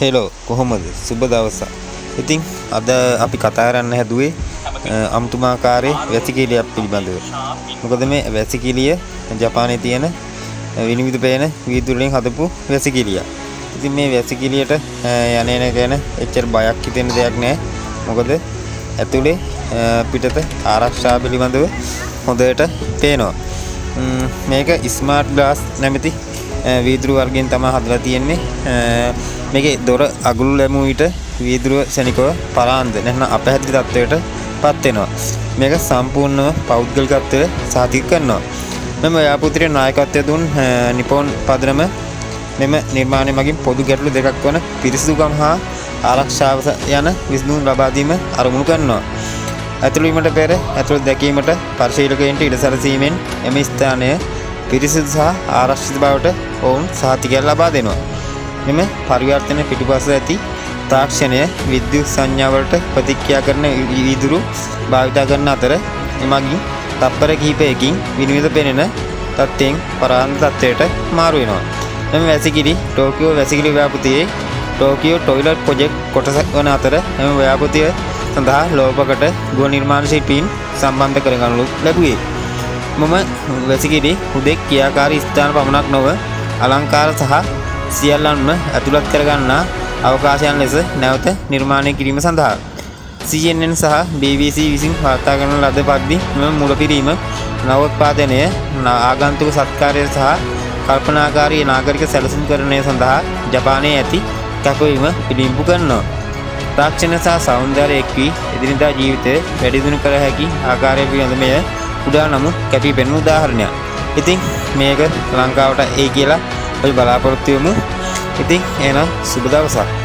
Hello කොහොමද සුබ දවසක්. ඉතින් අද අපි කතා කරන්න හැදුවේ අමුතුමාකාරයේ වැසිකිළියක් පිළිබඳව. මොකද මේ වැසිකිළිය ජපානයේ තියෙන විනිවිද පේන වීදුරු වලින් හදපු වැසිකිළියක්. ඉතින් මේ වැසිකිළියට යන්නේ ගැන එච්චර බයක් හිතෙන දෙයක් නෑ. මොකද ඇතුලේ පිටත ආරක්ෂා පිළිබඳව හොඳට පේනවා. මේක ස්මාර්ට් ග්ලාස් නැමැති වීදුරු වර්ගයෙන් තමයි හදලා තියෙන්නේ. මේකේ දොර අගුළු ලැබුණු විට වීදුරුව ශනිකව පරාන්ද නැත්නම් අපැහැදිලි තත්වයට පත් වෙනවා. මේක සම්පූර්ණව පෞද්ගලිකත්වය සාතික කරනවා. මෙම ව්‍යාපෘතියේ නායකත්වය දුන් නිපොන් පදනම මෙම නිර්මාණය මගින් පොදු ගැටලු දෙකක් වන පිරිසිදුකම හා ආරක්ෂාව යන විසඳුම් ලබා දීම අරමුණු කරනවා. ඇතුළු වීමට පෙර ඇතුළත දැකීමට පරිශීලකයන්ට ඉඩ සැලසීමෙන් එම ස්ථානය පිරිසිදු සහ ආරක්ෂිත බවට ඔවුන් සහතිකයක් ලබා දෙනවා. මෙම පරිවර්තන පිටුපස ඇති තාක්ෂණය විද්‍යුත් සංඥාවලට ප්‍රතික්‍රියා කරන වීදුරු භාවිත කරන අතර එමගින් තත්පර කිහිපයකින් විනිවිද පෙනෙන තත්ත්වයෙන් පරාන්ත තත්ත්වයට මාරු වෙනවා. මෙම වැසිකිළි ටෝකියෝ වැසිකිළි ව්‍යාපෘතියේ ටෝකියෝ ටොයිලට් ප්‍රොජෙක්ට් කොටස වන අතර එම ව්‍යාපෘතිය සඳහා ලෝපකට ගෘහ නිර්මාණ ශිල්පීන් සම්බන්ධ කරගනු ලැබුවේ. මම වැසිකිළි හුදෙක් ක්‍රියාකාරී ස්ථාන පමණක් නොව අලංකාර සහ සියල්ලන්ම ඇතුළත් කරගන්නා අවකාශයන් ලෙස නැවත නිර්මාණය කිරීම සඳහා CNN සහ BBC විසින් වාර්තා කරන ලද පරිදි මෙම මුලපිරීම නවෝත්පාදනය ආගන්තුක සත්කාරය සහ කල්පනාකාරී නාගරික සැලසුම්කරණය සඳහා ජපානයේ ඇති කැපවීම පිළිඹු කරනවා. තාක්ෂණ සහ සෞන්දර්ය එක්වී එදිනෙදා ජීවිතය වැඩි දියුණු කර හැකි ආකාරය පිළිබඳ මෙය කුඩා නමුත් කැපී පෙනෙන උදාහරණයක්. ඉතින් මේක ලංකාවට ඒ කියලා අපි බලාපොරොත්තු වෙමු. ඉතින් එහෙනම් සුබ දවසක්.